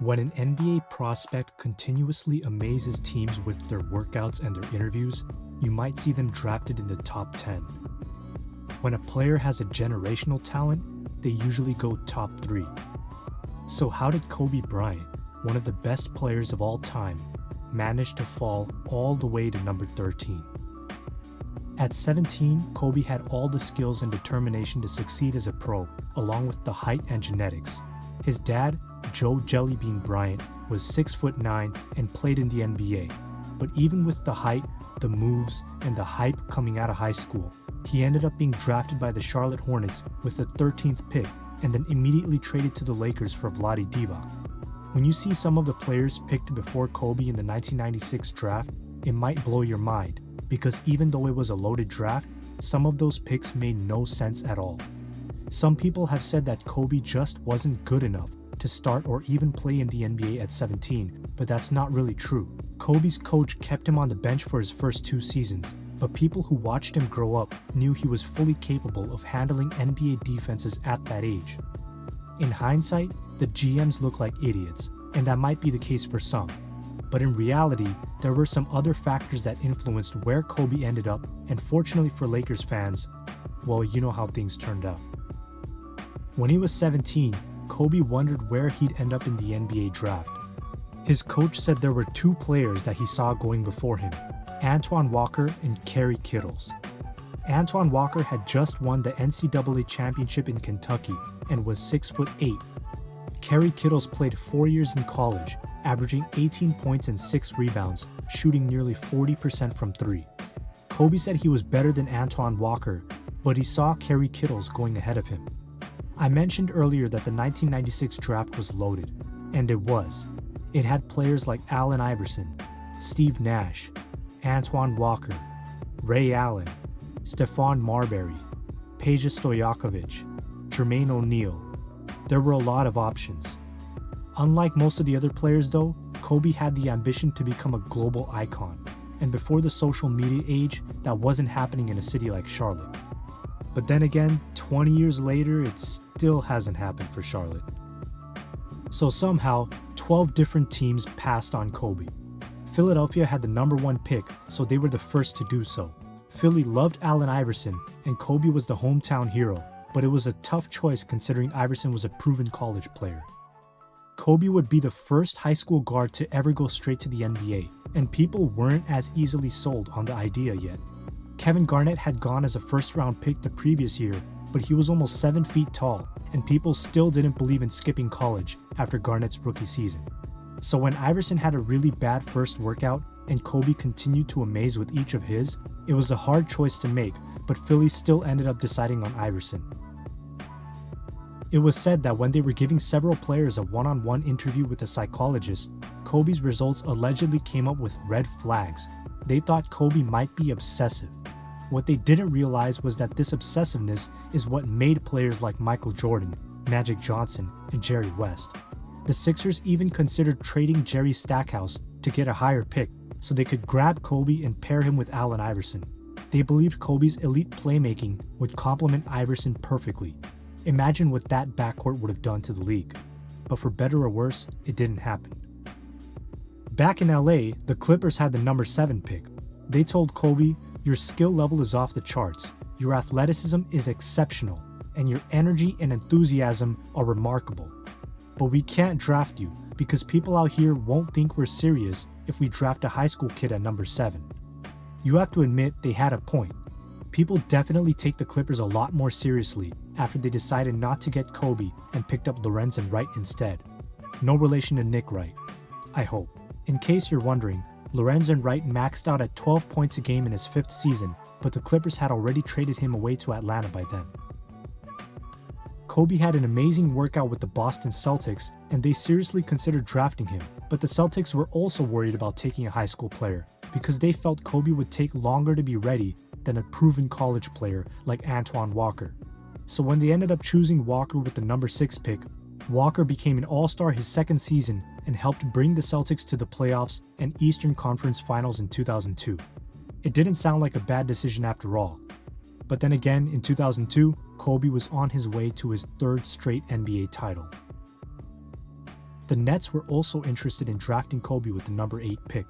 When an NBA prospect continuously amazes teams with their workouts and their interviews, you might see them drafted in the top 10. When a player has a generational talent, they usually go top 3. So how did Kobe Bryant, one of the best players of all time, manage to fall all the way to number 13? At 17, Kobe had all the skills and determination to succeed as a pro, along with the height and genetics. His dad, Joe Jellybean Bryant, was 6'9" and played in the NBA. But even with the height, the moves, and the hype coming out of high school, he ended up being drafted by the Charlotte Hornets with the 13th pick and then immediately traded to the Lakers for Vlade Divac. When you see some of the players picked before Kobe in the 1996 draft, it might blow your mind, because even though it was a loaded draft, some of those picks made no sense at all. Some people have said that Kobe just wasn't good enough to start or even play in the NBA at 17, but that's not really true. Kobe's coach kept him on the bench for his first 2 seasons, but people who watched him grow up knew he was fully capable of handling NBA defenses at that age. In hindsight, the GMs look like idiots, and that might be the case for some. But in reality, there were some other factors that influenced where Kobe ended up, and fortunately for Lakers fans, well, you know how things turned out. When he was 17, Kobe wondered where he'd end up in the NBA draft. His coach said there were 2 players that he saw going before him, Antoine Walker and Kerry Kittles. Antoine Walker had just won the NCAA championship in Kentucky and was 6'8". Kerry Kittles played 4 years in college, averaging 18 points and 6 rebounds, shooting nearly 40% from 3. Kobe said he was better than Antoine Walker, but he saw Kerry Kittles going ahead of him. I mentioned earlier that the 1996 draft was loaded, and it was. It had players like Allen Iverson, Steve Nash, Antoine Walker, Ray Allen, Stephon Marbury, Peja Stojakovic, Jermaine O'Neal. There were a lot of options. Unlike most of the other players though, Kobe had the ambition to become a global icon, and before the social media age, that wasn't happening in a city like Charlotte. But then again, 20 years later, it still hasn't happened for Charlotte. So somehow, 12 different teams passed on Kobe. Philadelphia had the number 1 pick, so they were the first to do so. Philly loved Allen Iverson, and Kobe was the hometown hero, but it was a tough choice considering Iverson was a proven college player. Kobe would be the first high school guard to ever go straight to the NBA, and people weren't as easily sold on the idea yet. Kevin Garnett had gone as a first-round pick the previous year, but he was almost 7 feet tall, and people still didn't believe in skipping college after Garnett's rookie season. So when Iverson had a really bad first workout and Kobe continued to amaze with each of his, it was a hard choice to make, but Philly still ended up deciding on Iverson. It was said that when they were giving several players a one-on-one interview with a psychologist, Kobe's results allegedly came up with red flags. They thought Kobe might be obsessive. What they didn't realize was that this obsessiveness is what made players like Michael Jordan, Magic Johnson, and Jerry West. The Sixers even considered trading Jerry Stackhouse to get a higher pick so they could grab Kobe and pair him with Allen Iverson. They believed Kobe's elite playmaking would complement Iverson perfectly. Imagine what that backcourt would have done to the league. But for better or worse, it didn't happen. Back in LA, the Clippers had the number 7 pick. They told Kobe, "Your skill level is off the charts, your athleticism is exceptional, and your energy and enthusiasm are remarkable. But we can't draft you because people out here won't think we're serious if we draft a high school kid at number 7. You have to admit they had a point. People definitely take the Clippers a lot more seriously after they decided not to get Kobe and picked up Lorenzen Wright instead. No relation to Nick Wright, I hope. In case you're wondering, Lorenzen Wright maxed out at 12 points a game in his 5th season, but the Clippers had already traded him away to Atlanta by then. Kobe had an amazing workout with the Boston Celtics, and they seriously considered drafting him, but the Celtics were also worried about taking a high school player because they felt Kobe would take longer to be ready than a proven college player like Antoine Walker. So when they ended up choosing Walker with the number 6 pick, Walker became an all-star his 2nd season and helped bring the Celtics to the playoffs and Eastern Conference Finals in 2002. It didn't sound like a bad decision after all. But then again, in 2002, Kobe was on his way to his 3rd straight NBA title. The Nets were also interested in drafting Kobe with the number 8 pick.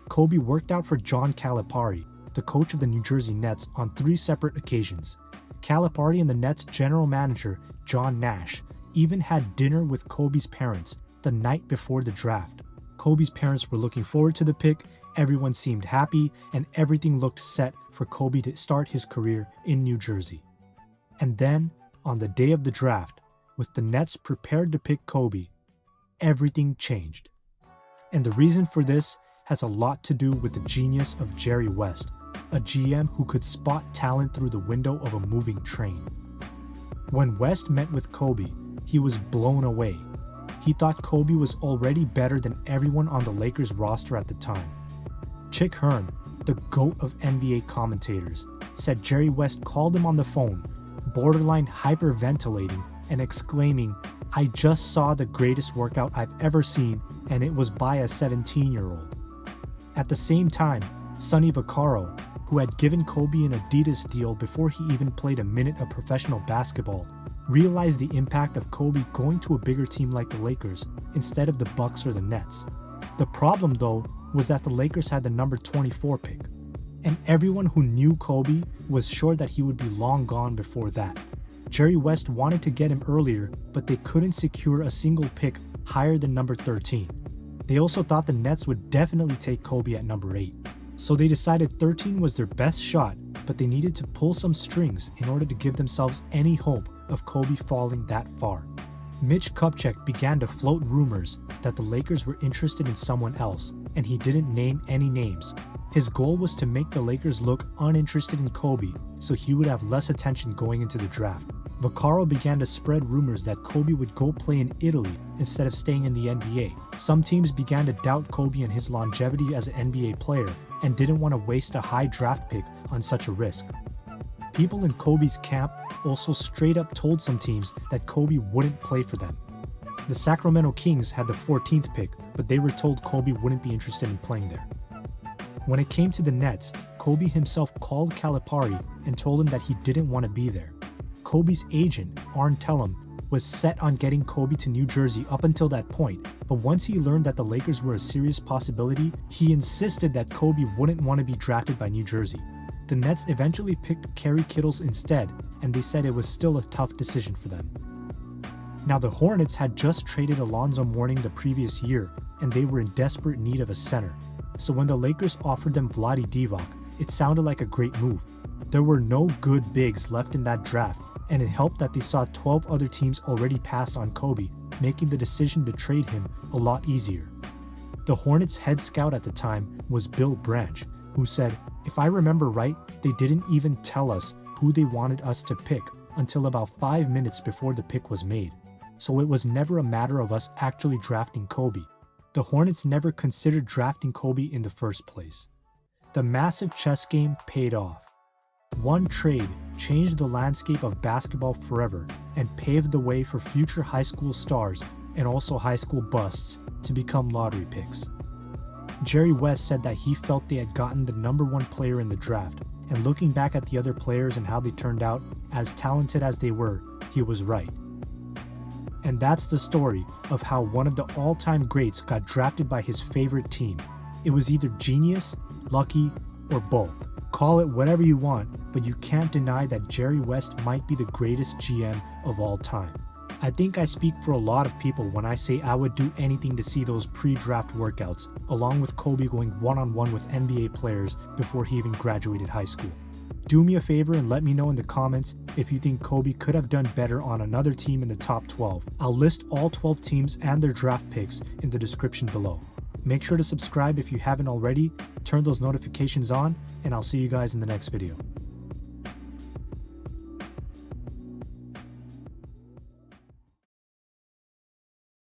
Kobe worked out for John Calipari, the coach of the New Jersey Nets, on 3 separate occasions. Calipari and the Nets general manager, John Nash, even had dinner with Kobe's parents the night before the draft. Kobe's parents were looking forward to the pick, everyone seemed happy, and everything looked set for Kobe to start his career in New Jersey. And then, on the day of the draft, with the Nets prepared to pick Kobe, everything changed. And the reason for this has a lot to do with the genius of Jerry West, a GM who could spot talent through the window of a moving train. When West met with Kobe, he was blown away. He thought Kobe was already better than everyone on the Lakers roster at the time. Chick Hearn, the GOAT of NBA commentators, said Jerry West called him on the phone, borderline hyperventilating and exclaiming, "I just saw the greatest workout I've ever seen, and it was by a 17-year-old. At the same time, Sonny Vaccaro, who had given Kobe an Adidas deal before he even played a minute of professional basketball, realized the impact of Kobe going to a bigger team like the Lakers instead of the Bucks or the Nets. The problem, though, was that the Lakers had the number 24 pick, and everyone who knew Kobe was sure that he would be long gone before that. Jerry West wanted to get him earlier, but they couldn't secure a single pick higher than number 13. They also thought the Nets would definitely take Kobe at number 8. So they decided 13 was their best shot, but they needed to pull some strings in order to give themselves any hope of Kobe falling that far. Mitch Kupchak began to float rumors that the Lakers were interested in someone else, and he didn't name any names. His goal was to make the Lakers look uninterested in Kobe, so he would have less attention going into the draft. Vaccaro began to spread rumors that Kobe would go play in Italy instead of staying in the NBA. Some teams began to doubt Kobe and his longevity as an NBA player and didn't want to waste a high draft pick on such a risk. People in Kobe's camp also straight up told some teams that Kobe wouldn't play for them. The Sacramento Kings had the 14th pick, but they were told Kobe wouldn't be interested in playing there. When it came to the Nets, Kobe himself called Calipari and told him that he didn't want to be there. Kobe's agent, Arn Tellem, was set on getting Kobe to New Jersey up until that point, but once he learned that the Lakers were a serious possibility, he insisted that Kobe wouldn't want to be drafted by New Jersey. The Nets eventually picked Kerry Kittles instead, and they said it was still a tough decision for them. Now the Hornets had just traded Alonzo Mourning the previous year, and they were in desperate need of a center. So when the Lakers offered them Vlade Divac, it sounded like a great move. There were no good bigs left in that draft, and it helped that they saw 12 other teams already passed on Kobe, making the decision to trade him a lot easier. The Hornets' head scout at the time was Bill Branch, who said, "If I remember right, they didn't even tell us who they wanted us to pick until about 5 minutes before the pick was made. So it was never a matter of us actually drafting Kobe." The Hornets never considered drafting Kobe in the first place. The massive chess game paid off. One trade changed the landscape of basketball forever and paved the way for future high school stars and also high school busts to become lottery picks. Jerry West said that he felt they had gotten the number 1 player in the draft, and looking back at the other players and how they turned out, as talented as they were, he was right. And that's the story of how one of the all-time greats got drafted by his favorite team. It was either genius, lucky, or both. Call it whatever you want, but you can't deny that Jerry West might be the greatest GM of all time. I think I speak for a lot of people when I say I would do anything to see those pre-draft workouts, along with Kobe going one-on-one with NBA players before he even graduated high school. Do me a favor and let me know in the comments if you think Kobe could have done better on another team in the top 12. I'll list all 12 teams and their draft picks in the description below. Make sure to subscribe if you haven't already, turn those notifications on, and I'll see you guys in the next video.